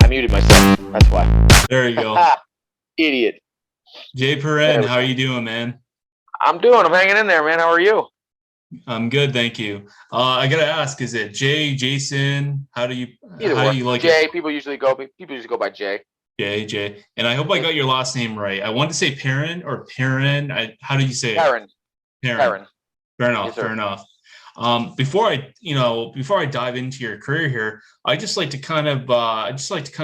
I muted myself. That's why. There you go. Idiot. Jay Perrin, how are you doing, man? I'm hanging in there, man. How are you? I'm good, thank you. I gotta ask, is it Jay, Jason? How do you Either like Jay. it? People usually go by Jay. Jay. And I hope I got your last name right. I want to say Perrin or Perrin. How do you say it? Perrin. Perrin. Perrin. Fair Yes, enough. sir. Fair enough. Before I dive into your career here, I just like to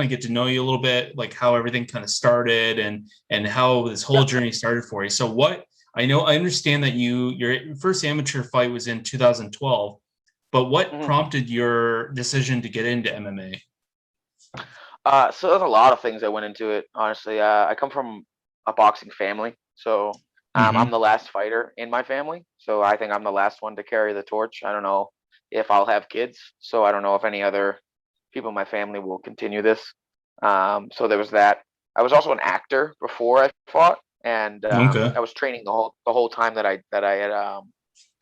get to know you a little bit, like how everything kind of started and how this whole journey started for you. So I understand that your first amateur fight was in 2012, but what prompted your decision to get into MMA? So there's a lot of things that went into it. Honestly, I come from a boxing family, so I'm Mm-hmm. the last fighter in my family. So I think I'm the last one to carry the torch. I don't know if I'll have kids, so I don't know if any other people in my family will continue this. So there was that. I was also an actor before I fought, and Okay. I was training the whole time that I had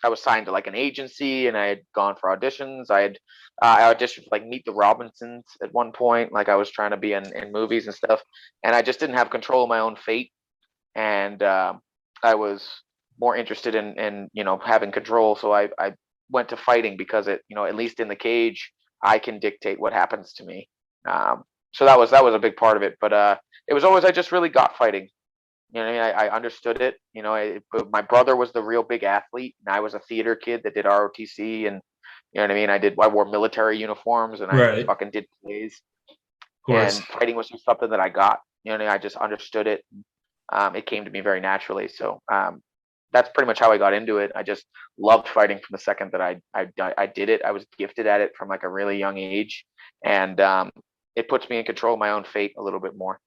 I was signed to like an agency, and I had gone for auditions. I auditioned for like Meet the Robinsons at one point. Like I was trying to be in movies and stuff, and I just didn't have control of my own fate. And I was more interested in having control. So I went to fighting because at least in the cage I can dictate what happens to me. So that was a big part of it. But it was always I just really got fighting. You know what I mean? I understood it. But my brother was the real big athlete, and I was a theater kid that did ROTC, and you know what I mean. I wore military uniforms, and I Right. Of fucking did plays. course. And fighting was just something that I got. You know what I mean? I just understood it. It came to me very naturally. So that's pretty much how I got into it. I just loved fighting from the second that I did it. I was gifted at it from like a really young age, and it puts me in control of my own fate a little bit more.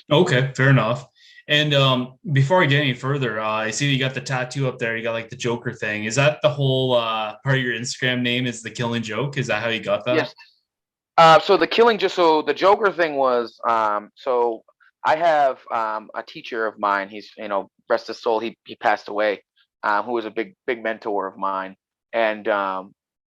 Okay, fair enough. And before I get any further, I see you got the tattoo up there. You got like the Joker thing. Is that the whole part of your Instagram name is the Killing Joke? Is that how you got that? Yes. So the Joker thing was so I have a teacher of mine. He's rest his soul. He passed away. Who was a big mentor of mine. And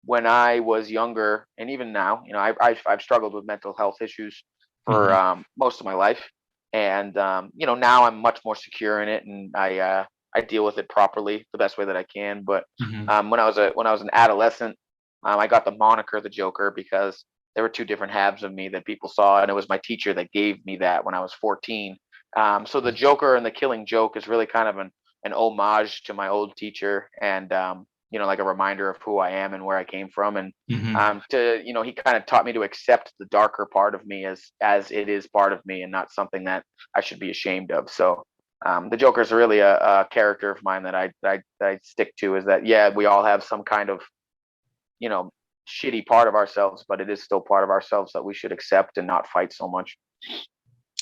when I was younger, and even now, I've struggled with mental health issues for Hmm. most of my life. And now I'm much more secure in it, and I deal with it properly the best way that I can. But Hmm. when I was an adolescent, I got the moniker the Joker because there were two different halves of me that people saw, and it was my teacher that gave me that when I was 14. So the Joker and the Killing Joke is really kind of an homage to my old teacher, and like a reminder of who I am and where I came from, and Hmm. he kind of taught me to accept the darker part of me as it is part of me and not something that I should be ashamed of. So the Joker is really a character of mine that I stick to. Is that yeah, we all have some kind of you know shitty part of ourselves, but it is still part of ourselves that we should accept and not fight so much.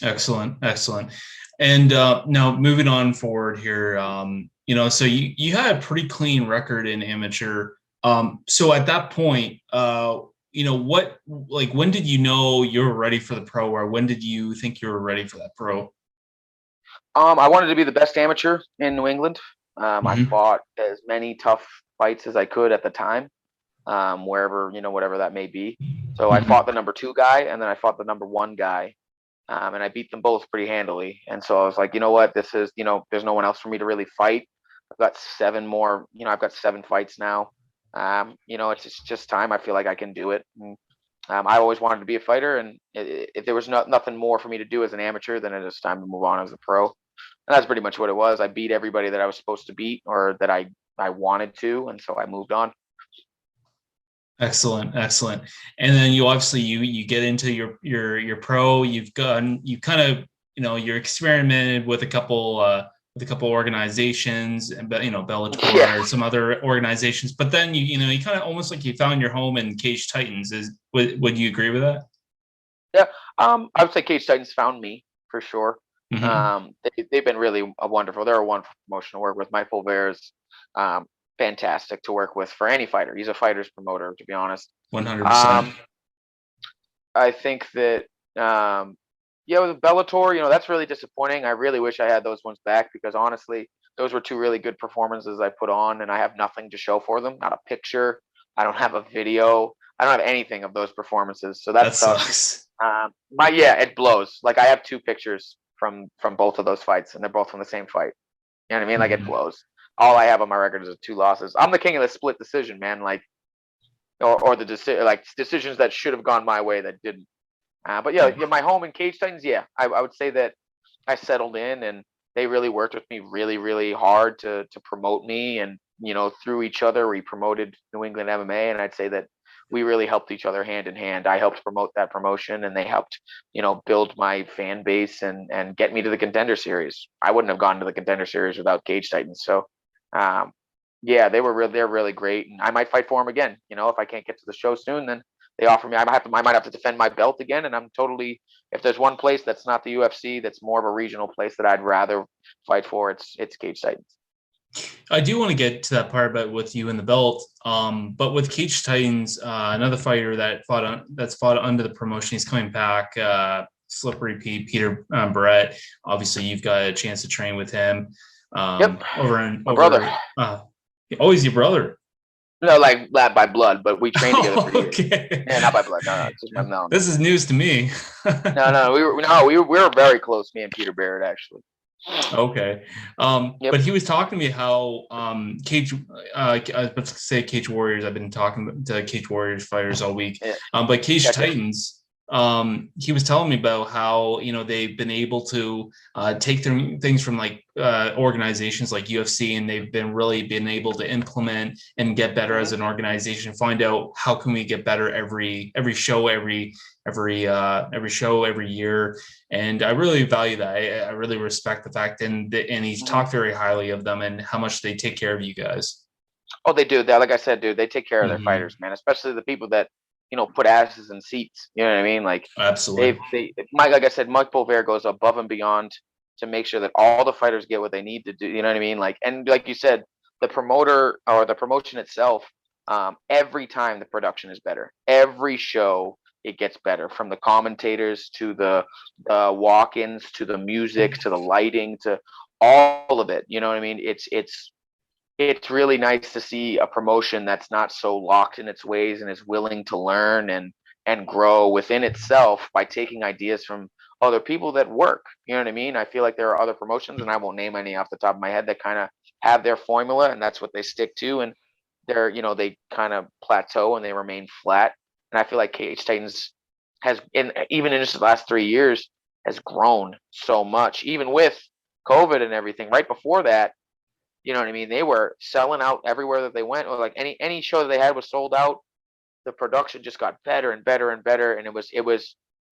Excellent, excellent. And now moving on forward here, so you had a pretty clean record in amateur. So at that point, when did you know you were ready for the pro, or when did you think you were ready for that pro? I wanted to be the best amateur in New England. I Hmm. fought as many tough fights as I could at the time, wherever whatever that may be. So I fought the number two guy, and then I fought the number one guy, and I beat them both pretty handily. And so I was like, you know what, this is there's no one else for me to really fight. I've got seven more. I've got seven fights now. It's just time. I feel like I can do it. And, I always wanted to be a fighter, and if there was nothing more for me to do as an amateur, then it is time to move on as a pro. And that's pretty much what it was. I beat everybody that I was supposed to beat, or that I wanted to, and so I moved on. Excellent, excellent. And then you get into your pro. You kind of you're experimented with a couple organizations, and Yeah, Bellator or some other organizations. But then you kind of almost like you found your home in Cage Titans. Would you agree with that? yeah. I would say Cage Titans found me for sure. Hmm. They've been really wonderful. They're a wonderful promotion to work with. Michael Vera's fantastic to work with for any fighter. He's a fighter's promoter, to be honest. 100%. Um, I think that yeah, with Bellator, that's really disappointing. I really wish I had those ones back because honestly, those were two really good performances I put on, and I have nothing to show for them. Not a picture. I don't have a video. I don't have anything of those performances, so That that's tough. sucks. It blows. Like I have 2 pictures from both of those fights, and they're both from the same fight. You know what I mean? Like it blows. All I have on my record is 2 losses. I'm the king of the split decision, man. Like or the decisions that should have gone my way that didn't. But yeah, my home in Cage Titans, yeah, I would say that I settled in, and they really worked with me really, really hard to promote me, and through each other we promoted New England MMA, and I'd say that we really helped each other hand in hand. I helped promote that promotion, and they helped build my fan base and get me to the Contender Series. I wouldn't have gone to the Contender Series without Cage Titans. So um, yeah, they're really great, and I might fight for them again. If I can't get to the show soon, then they offer me. I might have to defend my belt again, and I'm totally. If there's one place that's not the UFC, that's more of a regional place that I'd rather fight for, it's Cage Titans. I do want to get to that part about with you and the belt, but with Cage Titans, another fighter that's fought under the promotion, he's coming back. Slippery Pete, Peter Barrett. Obviously, you've got a chance to train with him. Yep, my brother. He's your brother. No, like by blood, but we trained together for years. Okay. Yeah, not by blood. No, it's just no. This is news to me. No, we were very close. Me and Peter Barrett, actually. Okay. Yep. But he was talking to me how Cage, I was about to say Cage Warriors. I've been talking to Cage Warriors fighters all week. Yeah. But Cage Titans, he was telling me about how they've been able to take things from like organizations like UFC, and they've been able to implement and get better as an organization. Find out how can we get better every show, every show, every year. And I really value that. I really respect the fact, and he's talked very highly of them and how much they take care of you guys. Oh, they do that. Like I said, dude, they take care of their fighters, man. Especially the people that put asses in seats. You know what I mean? Like absolutely. Like I said, Mike Bovair goes above and beyond to make sure that all the fighters get what they need to do. You know what I mean? Like, and like you said, the promoter or the promotion itself, every time the production is better. Every show it gets better, from the commentators to the walk-ins to the music to the lighting to all of it. You know what I mean? It's really nice to see a promotion that's not so locked in its ways and is willing to learn and grow within itself by taking ideas from other people that work. You know what I mean? I feel like there are other promotions, and I won't name any off the top of my head, that kind of have their formula and that's what they stick to, and they kind of plateau and they remain flat. And I feel like Cage Titans even in just the last 3 years, has grown so much, even with COVID and everything. Right before that, you know what I mean? They were selling out everywhere that they went, or like any show that they had was sold out. The production just got better and better and better, and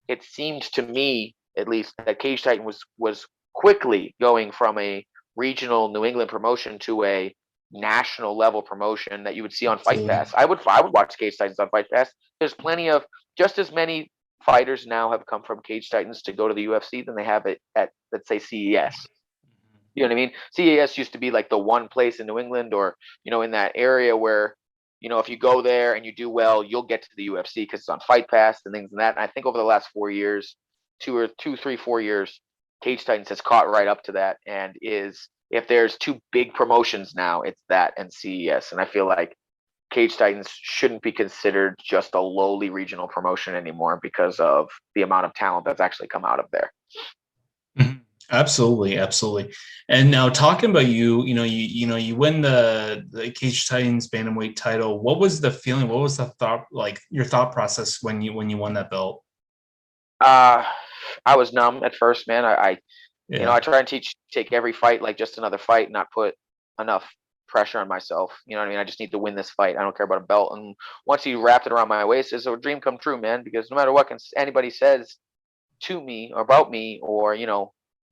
it seemed to me, at least, that Cage Titan was quickly going from a regional New England promotion to a national level promotion that you would see on Fight Pass. I would watch Cage Titans on Fight Pass. There's plenty of, just as many fighters now have come from Cage Titans to go to the UFC than they have it at, let's say, CES. You know what I mean? CES used to be like the one place in New England, or in that area where if you go there and you do well, you'll get to the UFC because it's on Fight Pass and things like that. And I think over the last 4 years, 4 years, Cage Titans has caught right up to that, and if there's 2 big promotions now, it's that and CES. And I feel like Cage Titans shouldn't be considered just a lowly regional promotion anymore because of the amount of talent that's actually come out of there. Absolutely. And now talking about you win the Cage Titans Bantamweight title. What was the feeling? What was the thought, like your thought process when you won that belt? I was numb at first, man. I try and take every fight like just another fight, not put enough pressure on myself. You know what I mean? I just need to win this fight. I don't care about a belt. And once he wrapped it around my waist, it's a dream come true, man. Because no matter what anybody says to me or about me, or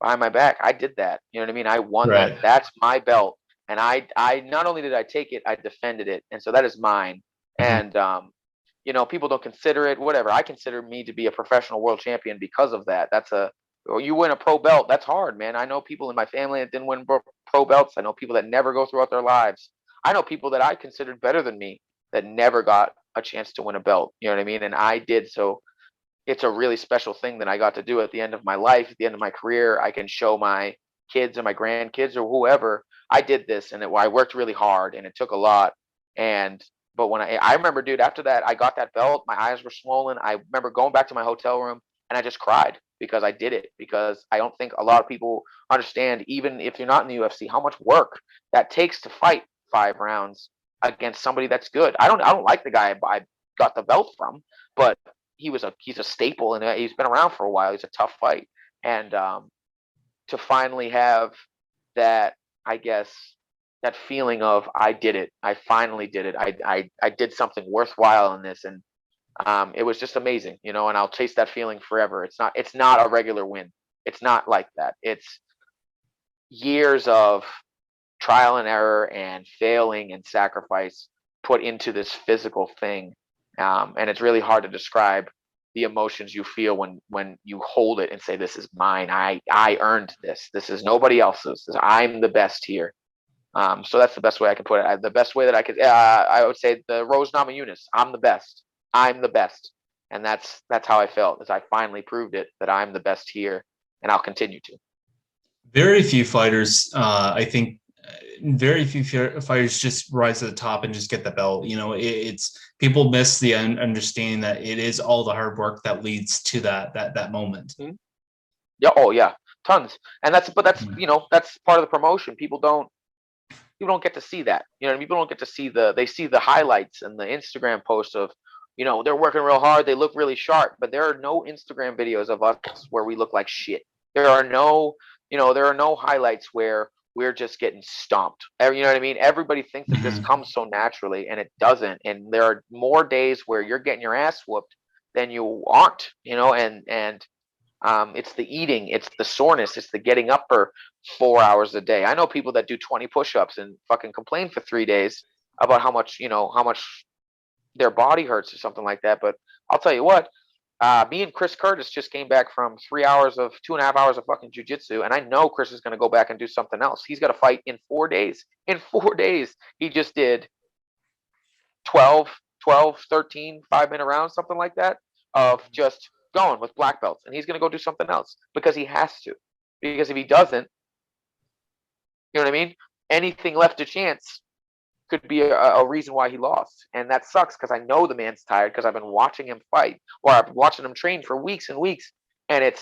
behind my back, I did that. You know what I mean? I won that. That's my belt, and I not only did I take it, I defended it, and so that is mine. And people don't consider it, whatever. I consider me to be a professional world champion because of that. You win a pro belt, that's hard, man. I know people in my family that didn't win pro belts. I know people that never go throughout their lives. I know people that I considered better than me that never got a chance to win a belt. You know what I mean? And I did. So it's a really special thing that I got to do at the end of my life, at the end of my career. I can show my kids and my grandkids or whoever I did this, and I worked really hard, and it took a lot. And But when I remember, dude, after that, I got that belt. My eyes were swollen. I remember going back to my hotel room and I just cried because I did it. Because I don't think a lot of people understand, even if you're not in the UFC, how much work that takes to fight 5 rounds against somebody that's good. I don't like the guy I got the belt from, but he's a staple and he's been around for a while. He's a tough fight, and to finally have that, I guess, that feeling of I did it. I finally did it. I did something worthwhile in this, and it was just amazing, and I'll chase that feeling forever. It's not a regular win. It's not like that. It's years of trial and error and failing and sacrifice put into this physical thing, and it's really hard to describe the emotions you feel when you hold it and say, this is mine. I earned this. This is nobody else's. I'm the best here. So that's the best way I can put it. The best way that I would say, the Rose Namajunas. I'm the best. I'm the best, and that's how I felt, as I finally proved it, that I'm the best here, and I'll continue to. Very few fighters, I think, very few fighters just rise to the top and just get the belt. It's people miss the understanding that it is all the hard work that leads to that moment. Mm-hmm. Yeah. Oh yeah. Tons. And that's that's part of the promotion. People don't get to see that. People don't get to see they see the highlights and the Instagram posts of, they're working real hard. They look really sharp, but there are no Instagram videos of us where we look like shit. There are no highlights where we're just getting stomped. You know what I mean? Everybody thinks that this comes so naturally, and it doesn't. And there are more days where you're getting your ass whooped than you aren't, and it's the eating, it's the soreness, it's the getting up for 4 hours a day. I know people that do 20 push-ups and fucking complain for 3 days about how much their body hurts or something like that. But I'll tell you what, me and Chris Curtis just came back from 2.5 hours of fucking jujitsu, and I know Chris is going to go back and do something else. He's got to fight in 4 days. In 4 days, he just did 12, 13 5-minute rounds, something like that, of just going with black belts, and he's going to go do something else because he has to. Because if he doesn't, you know what I mean? Anything left to chance could be a reason why he lost. And that sucks because I know the man's tired because I've been watching him fight, or I've been watching him train for weeks and weeks. And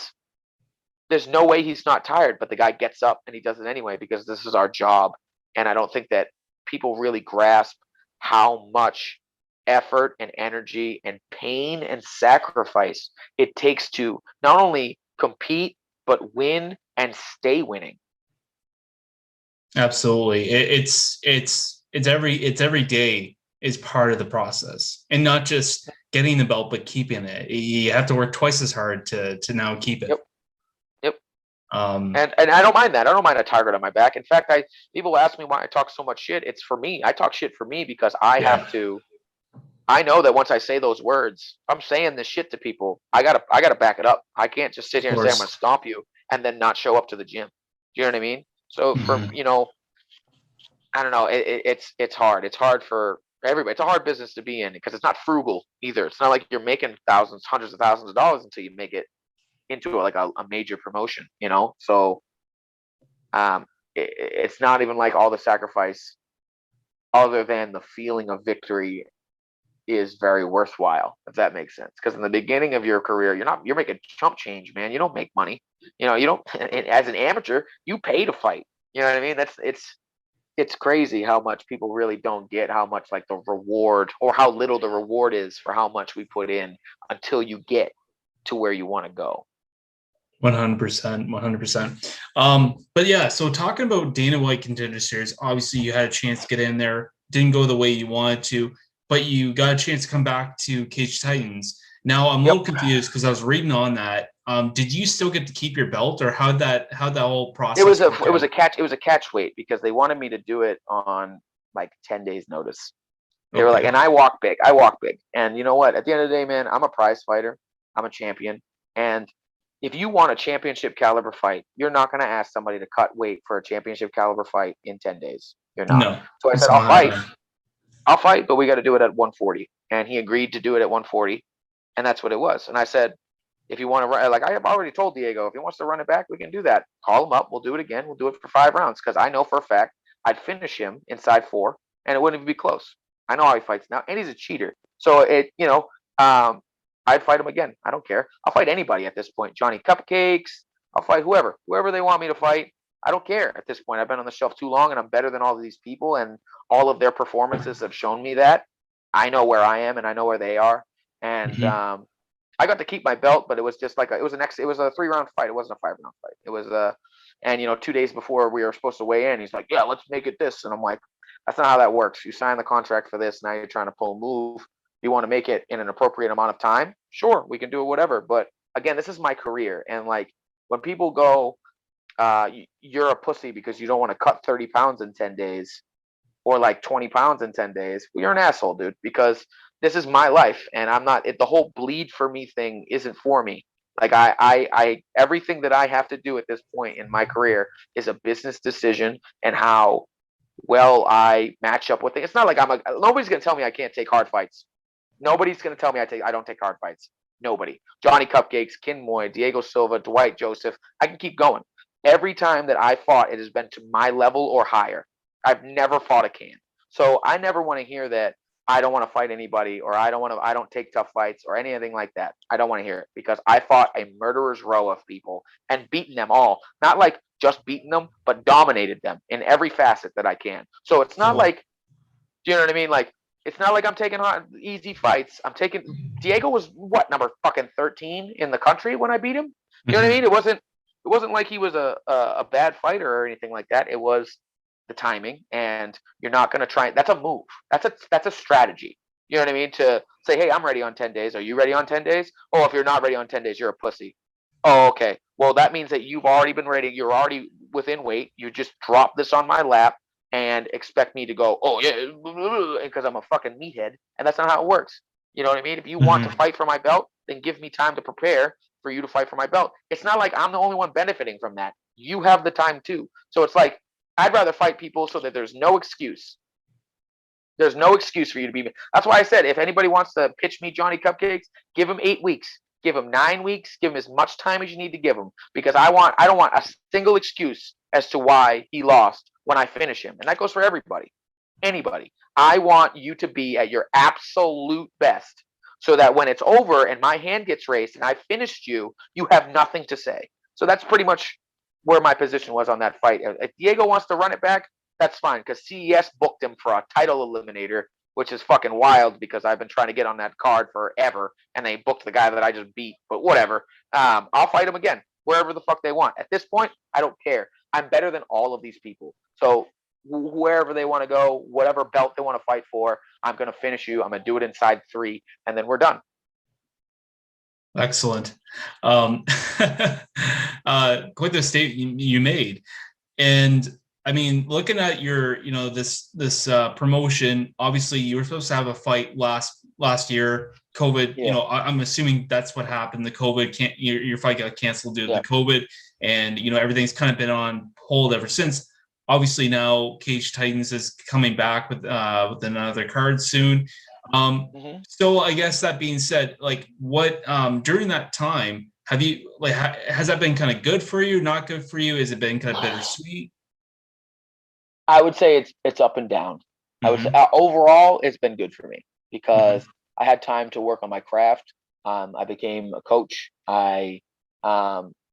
there's no way he's not tired, but the guy gets up and he does it anyway because this is our job. And I don't think that people really grasp how much effort and energy and pain and sacrifice it takes to not only compete, but win and stay winning. Absolutely. It's every day is part of the process, and not just getting the belt, but keeping it. You have to work twice as hard to now keep it. Yep. And I don't mind that. I don't mind a target on my back. In fact, people ask me why I talk so much shit. It's for me. I talk shit for me because have to. I know that once I say those words, I'm saying this shit to people. I gotta back it up. I can't just sit here and say I'm gonna stomp you and then not show up to the gym. Do you know what I mean? So for I don't know. It's hard. It's hard for everybody. It's a hard business to be in because it's not frugal either. It's not like you're making thousands, hundreds of thousands of dollars until you make it into a major promotion. So it's not even like all the sacrifice, other than the feeling of victory, is very worthwhile, if that makes sense. Because in the beginning of your career, you're making chump change, man. You don't make money. You don't. As an amateur, you pay to fight. You know what I mean? It's crazy how much people really don't get how much, like, the reward, or how little the reward is for how much we put in until you get to where you want to go. 100%, 100%. But yeah, so talking about Dana White Contender Series, obviously you had a chance to get in there, didn't go the way you wanted to, but you got a chance to come back to Cage Titans. Now I'm a little confused because I was reading on that. Did you still get to keep your belt, or how'd that whole process? It was a catch weight because they wanted me to do it on like 10 days notice. They were like, and I walk big, and you know what? At the end of the day, man, I'm a prize fighter. I'm a champion, and if you want a championship caliber fight, you're not going to ask somebody to cut weight for a championship caliber fight in 10 days. You're not. No, so I said, I'll fight, but we got to do it at 140. And he agreed to do it at 140. And that's what it was. And I said, if you want to run, like I have already told Diego, if he wants to run it back, we can do that. Call him up. We'll do it again. We'll do it for 5 rounds. Because I know for a fact I'd finish him inside 4, and it wouldn't even be close. I know how he fights now, and he's a cheater. So I'd fight him again. I don't care. I'll fight anybody at this point. Johnny Cupcakes. I'll fight whoever they want me to fight. I don't care at this point. I've been on the shelf too long, and I'm better than all of these people, and all of their performances have shown me that. I know where I am, and I know where they are, and Mhm. I got to keep my belt, but it was just like it was a 3-round fight. It wasn't a 5-round fight. It was and 2 days before we were supposed to weigh in, he's like, "Yeah, let's make it this," and I'm like, "That's not how that works. You signed the contract for this. Now you're trying to pull a move. You want to make it in an appropriate amount of time? Sure, we can do it, whatever. But again, this is my career, and like when people go, you're a pussy because you don't want to cut 30 pounds in 10 days or like 20 pounds in 10 days. Well, you're an asshole, dude, because this is my life and I'm not, the whole bleed for me thing isn't for me. Like everything that I have to do at this point in my career is a business decision and how well I match up with it. It's not like nobody's going to tell me I can't take hard fights. Nobody's going to tell me I don't take hard fights. Nobody. Johnny Cupcakes, Kin Moy, Diego Silva, Dwight Joseph. I can keep going. Every time that I fought, it has been to my level or higher. I've never fought a can. So I never want to hear that I don't want to fight anybody or I don't take tough fights or anything like that. I don't want to hear it because I fought a murderer's row of people and beaten them all. Not like just beaten them, but dominated them in every facet that I can. So it's not Cool. like, do you know what I mean? Like, it's not like I'm taking easy fights. Diego was what, number fucking 13 in the country when I beat him. You know what I Mhm. mean? It wasn't like he was a bad fighter or anything like that. It was the timing, and you're not going to try. That's a move. That's a strategy. You know what I mean? To say, hey, I'm ready on 10 days. Are you ready on 10 days? Oh, if you're not ready on 10 days, you're a pussy. Oh, okay. Well, that means that you've already been ready. You're already within weight. You just drop this on my lap and expect me to go, oh yeah, because I'm a fucking meathead, and that's not how it works. You know what I mean? If you want to Mhm. fight for my belt, then give me time to prepare for you to fight for my belt. It's not like I'm the only one benefiting from that. You have the time too. So it's like I'd rather fight people so that there's no excuse. There's no excuse for you to be. That's why I said if anybody wants to pitch me Johnny Cupcakes, give him 8 weeks, give him 9 weeks, give him as much time as you need to give him because I don't want a single excuse as to why he lost when I finish him, and that goes for everybody, anybody. I want you to be at your absolute best, so that when it's over and my hand gets raised and I finished you, you have nothing to say. So that's pretty much where my position was on that fight. If Diego wants to run it back, that's fine because CES booked him for a title eliminator, which is fucking wild because I've been trying to get on that card forever, and they booked the guy that I just beat. But whatever, I'll fight him again wherever the fuck they want. At this point, I don't care. I'm better than all of these people. So wherever they want to go, whatever belt they want to fight for, I'm gonna finish you. I'm gonna do it inside 3, and then we're done. Excellent. Um, quite the statement you made. And I mean, looking at your, this promotion, obviously you were supposed to have a fight last year. COVID, Yeah, I'm assuming that's what happened. The COVID can't your fight got canceled due to the yeah. COVID, and everything's kind of been on hold ever since. Obviously now Cage Titans is coming back with another card soon. Mm-hmm. So I guess that being said, like what during that time have you like has that been kind of good for you, not good for you? Has it been kind of bittersweet? I would say it's up and down. I would say Mm-hmm. overall it's been good for me Mm-hmm. because I had time to work on my craft. I became a coach. I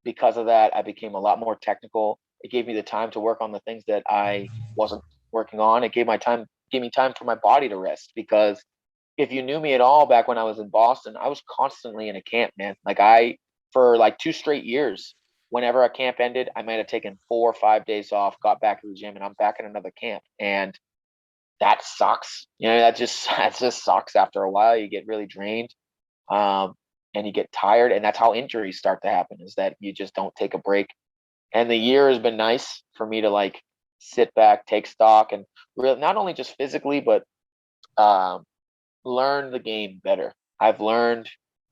because of that I became a lot more technical. It gave me the time to work on the things that I wasn't working on. It gave me time for my body to rest because if you knew me at all back when I was in Boston, I was constantly in a camp, man. Like for like 2 straight years, whenever a camp ended, I might have taken 4 or 5 days off, got back to the gym, and I'm back in another camp. And that sucks. That just sucks after a while. You get really drained, um, and you get tired, and that's how injuries start to happen. Is that you just don't take a break. And the year has been nice for me to like sit back, take stock, and really not only just physically, but um, learn the game better. I've learned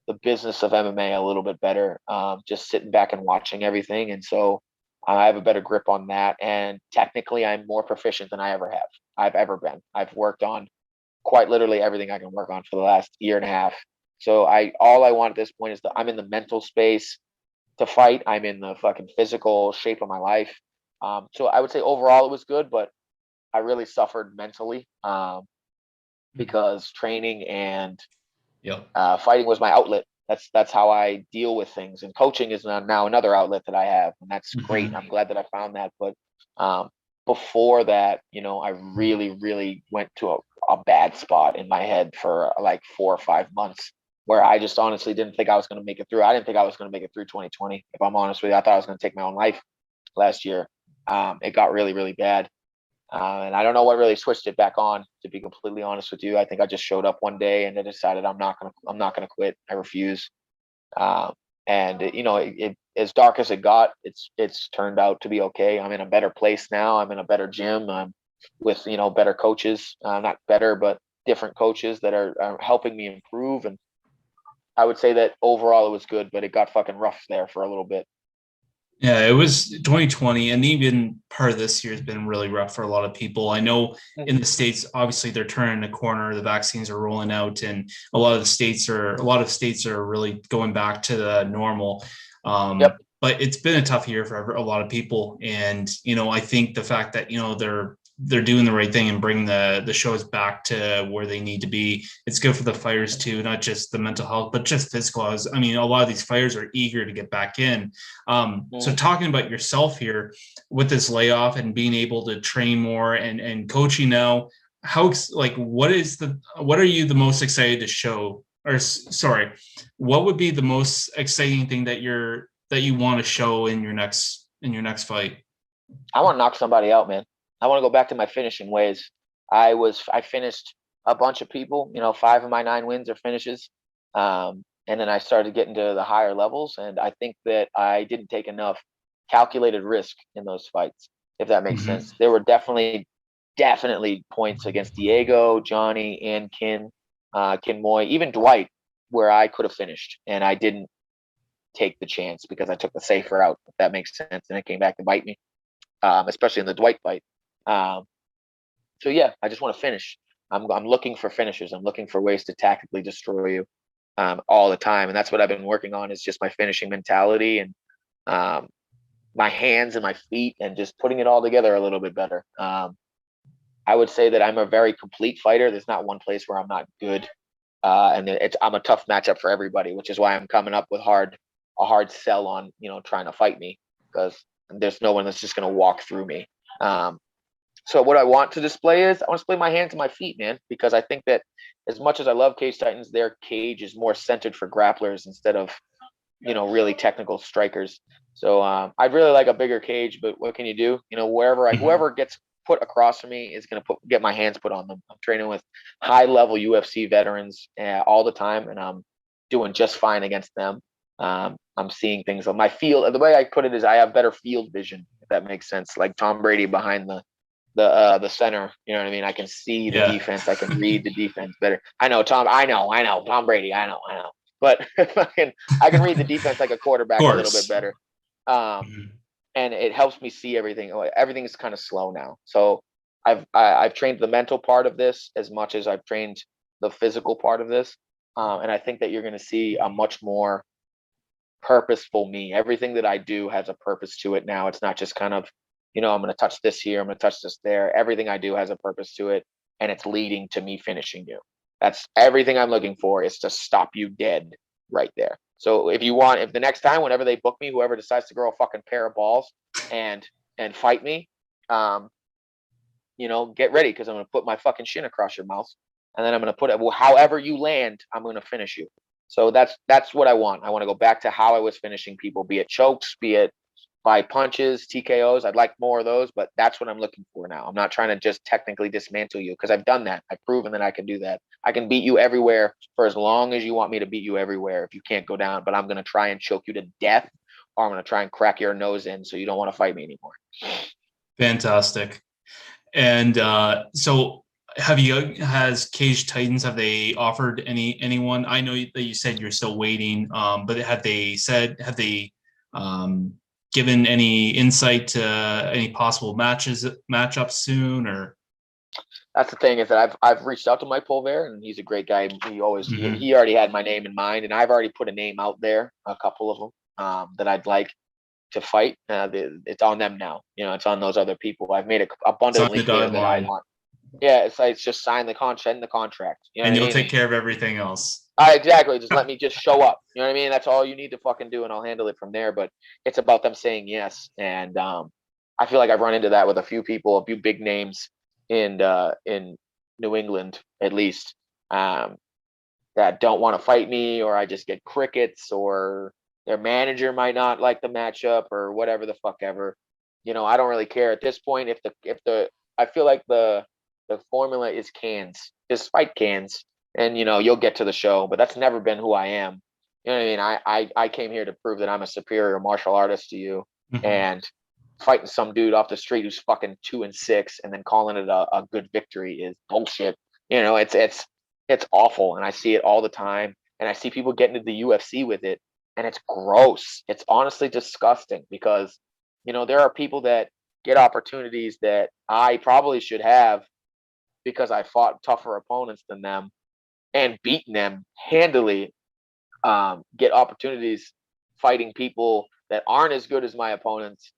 the business of MMA a little bit better, just sitting back and watching everything. And so I have a better grip on that. And technically, I'm more proficient than I've ever been. I've worked on quite literally everything I can work on for the last year and a half. So all I want at this point is that I'm in the mental space to fight. I'm in the fucking physical shape of my life. So I would say overall it was good, but I really suffered mentally. because training and Yep. fighting was my outlet. That's how I deal with things, and coaching is now another outlet that I have, and that's great. I'm glad that I found that. But before that, I really went to a bad spot in my head for like 4 or 5 months, where I just honestly didn't think I was going to make it through. I didn't think I was going to make it through 2020. If I'm honest with you, I thought I was going to take my own life last year. It got really bad. And I don't know what really switched it back on, to be completely honest with you. I think I just showed up one day and I decided I'm not gonna quit. I refuse. And as dark as it got, it's turned out to be okay. I'm in a better place now. I'm in a better gym. I'm with better coaches, not better, but different coaches that are helping me improve. And I would say that overall it was good, but it got fucking rough there for a little bit. Yeah, it was 2020, and even part of this year has been really rough for a lot of people. I know in the States, obviously they're turning a corner. The vaccines are rolling out, and a lot of states are really going back to the normal. Yep. But it's been a tough year for a lot of people, and I think the fact that they're doing the right thing and bring the shows back to where they need to be. It's good for the fighters too, not just the mental health, but just physical. I mean, a lot of these fighters are eager to get back in. So talking about yourself here with this layoff and being able to train more and coaching now, what are you the most excited to show? Or sorry, what would be the most exciting thing that you want to show in your next fight? I want to knock somebody out, man. I want to go back to my finishing ways. I finished a bunch of people. 5 of my 9 wins are finishes. And then I started getting to the higher levels, and I think that I didn't take enough calculated risk in those fights, if that makes sense. There were definitely points against Diego, Johnny, and Kin Moy, even Dwight, where I could have finished, and I didn't take the chance because I took the safer route, if that makes sense, and it came back to bite me, especially in the Dwight fight. So yeah, I just want to finish. I'm looking for finishers. I'm looking for ways to tactically destroy you all the time, and that's what I've been working on. Is just my finishing mentality and my hands and my feet, and just putting it all together a little bit better. I would say that I'm a very complete fighter. There's not one place where I'm not good, and I'm a tough matchup for everybody, which is why I'm coming up with a hard sell on trying to fight me, because there's no one that's just going to walk through me. So what I want to display is I want to display my hands and my feet, man, because I think that as much as I love Cage Titans, their cage is more centered for grapplers instead of, really technical strikers. So I'd really like a bigger cage, but what can you do? Whoever gets put across from me is going to get my hands put on them. I'm training with high level UFC veterans all the time, and I'm doing just fine against them. I'm seeing things on my field. The way I put it is I have better field vision, if that makes sense. Like Tom Brady behind the center, you know what I mean? I can see the defense. I can read the defense better. I know Tom Brady. I know. But I can read the defense like a quarterback a little bit better. And it helps me see everything. Everything is kind of slow now. So I've trained the mental part of this as much as I've trained the physical part of this. And I think that you're going to see a much more purposeful me. Everything that I do has a purpose to it now. It's not just kind of, I'm going to touch this here, I'm going to touch this there. Everything I do has a purpose to it, and it's leading to me finishing you. That's everything I'm looking for, is to stop you dead right there. So if the next time, whenever they book me, whoever decides to grow a fucking pair of balls and fight me, get ready, because I'm going to put my fucking shin across your mouth, and then I'm going to put it, however you land, I'm going to finish you. So that's what I want. I want to go back to how I was finishing people, be it chokes, be it by punches, TKOs. I'd like more of those, but that's what I'm looking for now. I'm not trying to just technically dismantle you, because I've done that. I've proven that I can do that. I can beat you everywhere for as long as you want me to beat you everywhere if you can't go down, but I'm going to try and choke you to death, or I'm going to try and crack your nose in so you don't want to fight me anymore. Fantastic. And so has Cage Titans, have they offered anyone? I know that you said you're still waiting, but have they given any insight to any possible matchups soon? Or that's the thing, is that I've reached out to Mike Pulver, and he's a great guy. He already had my name in mind, and I've already put a name out there, a couple of them that I'd like to fight. It's on them now. It's on those other people. I've made it abundantly clear that I want. Yeah, it's just sign the contract, send the contract. You know And what I you'll mean? take care of everything else. Exactly. Just let me just show up. You know what I mean? That's all you need to fucking do, and I'll handle it from there. But it's about them saying yes, and I feel like I've run into that with a few people, a few big names in New England, at least, um, that don't want to fight me, or I just get crickets, or their manager might not like the matchup, or whatever the fuck ever. I don't really care at this point. If the I feel like the formula is cans, just fight cans, and you'll get to the show. But that's never been who I am. You know what I mean? I came here to prove that I'm a superior martial artist to you, Mhm. and fighting some dude off the street who's fucking 2-6 and then calling it a good victory is bullshit. It's awful, and I see it all the time, and I see people getting into the UFC with it, and it's gross. It's honestly disgusting because there are people that get opportunities that I probably should have because I fought tougher opponents than them and beaten them handily. Get opportunities fighting people that aren't as good as my opponents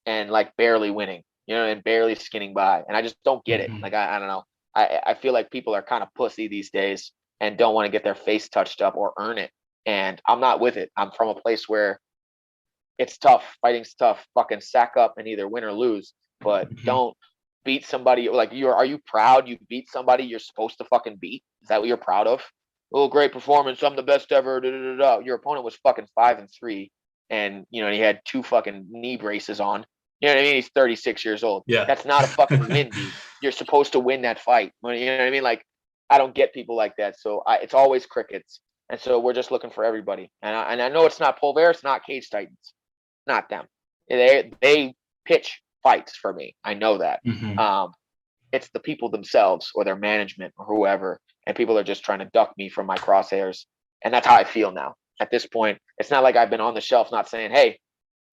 and like barely winning, and barely skinning by. And I just don't get it. Mhm. Like I don't know. I feel like people are kind of pussy these days and don't want to get their face touched up or earn it. And I'm not with it. I'm from a place where it's tough. Fighting's tough. Fucking sack up and either win or lose. But Mhm. don't beat somebody. Like are you proud you beat somebody you're supposed to fucking beat? Is that what you're proud of? Oh, great performance. I'm the best ever. Da, da, da, da. Your opponent was fucking 5-3, and he had two fucking knee braces on. You know what I mean? He's 36 years old. Yeah. That's not a fucking win, dude. You're supposed to win that fight. You know what I mean? Like, I don't get people like that. So it's always crickets. And so we're just looking for everybody. And I know it's not Pulver, it's not Cage Titans, not them. They pitch fights for me. I know that. Mhm. Um, it's the people themselves or their management or whoever, and people are just trying to duck me from my crosshairs. And that's how I feel now. At this point, it's not like I've been on the shelf, not saying, "Hey,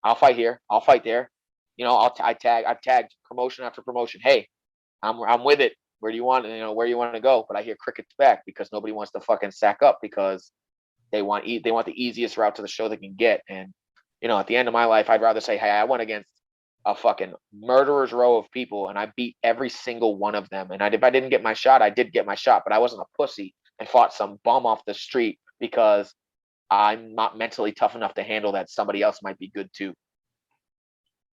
I'll fight here, I'll fight there." I've tagged promotion after promotion. Hey, I'm with it. Where do you want? Where you want to go? But I hear crickets back because nobody wants to fucking sack up because they want the easiest route to the show they can get. And at the end of my life, I'd rather say, hey, I went against a fucking murderer's row of people and I beat every single one of them. And if I didn't get my shot, I did get my shot, but I wasn't a pussy and fought some bum off the street because I'm not mentally tough enough to handle that somebody else might be good too.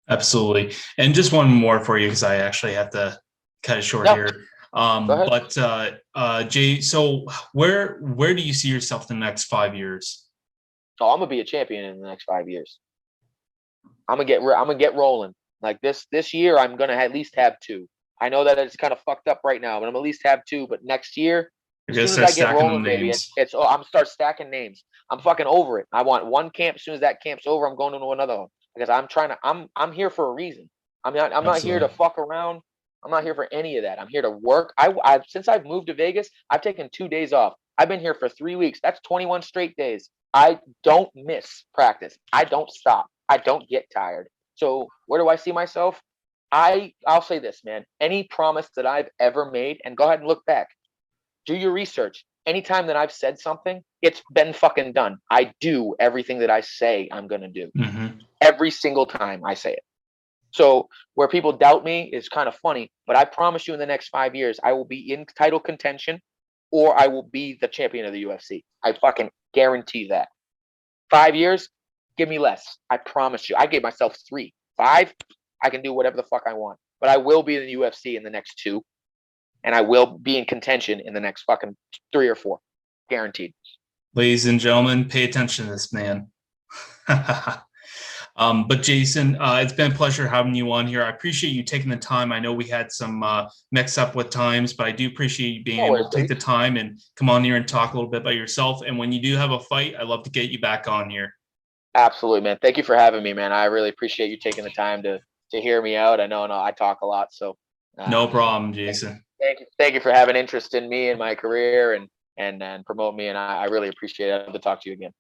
Absolutely. And just one more for you because I actually have to cut it short No, here. go ahead. Jay, so where do you see yourself in the next 5 years? Oh, I'm gonna be a champion in the next 5 years. I'm gonna get rolling. Like this year, I'm gonna at least have two. I know that it's kind of fucked up right now, but I'm gonna at least have two. But next year, I as soon guess as start I get stacking them rolling, baby, it's names. it's oh, I'm start stacking names. I'm fucking over it. I want one camp. As soon as that camp's over, I'm going into another one because I'm here for a reason. I'm not here to Absolutely. fuck around. I'm not here for any of that. I'm here to work. Since I've moved to Vegas, I've taken 2 days off. I've been here for 3 weeks. That's 21 straight days. I don't miss practice. I don't stop. I don't get tired. So where do I see myself? I'll say this, man. Any promise that I've ever made, and go ahead and look back, do your research. Anytime that I've said something, it's been fucking done. I do everything that I say I'm gonna do. Hmm. Every single time I say it. So where people doubt me is kind of funny, but I promise you in the next 5 years, I will be in title contention or I will be the champion of the UFC. I fucking guarantee that. 5 years, give me less. I promise you. I gave myself 3. 5, I can do whatever the fuck I want. But I will be in the UFC in the next 2, and I will be in contention in the next fucking 3 or 4. Guaranteed. Ladies and gentlemen, pay attention to this man. But Jason, it's been a pleasure having you on here. I appreciate you taking the time. I know we had some mix up with times, but I do appreciate you being No able worries, to take buddy. the time and come on here and talk a little bit about yourself. And when you do have a fight, I'd love to get you back on here. Absolutely, man. Thank you for having me, man. I really appreciate you taking the time to hear me out. I know, no, I talk a lot, so No um, problem, Jason. thank you for having interest in me and my career and promote me. And I really appreciate it. I'd love to talk to you again.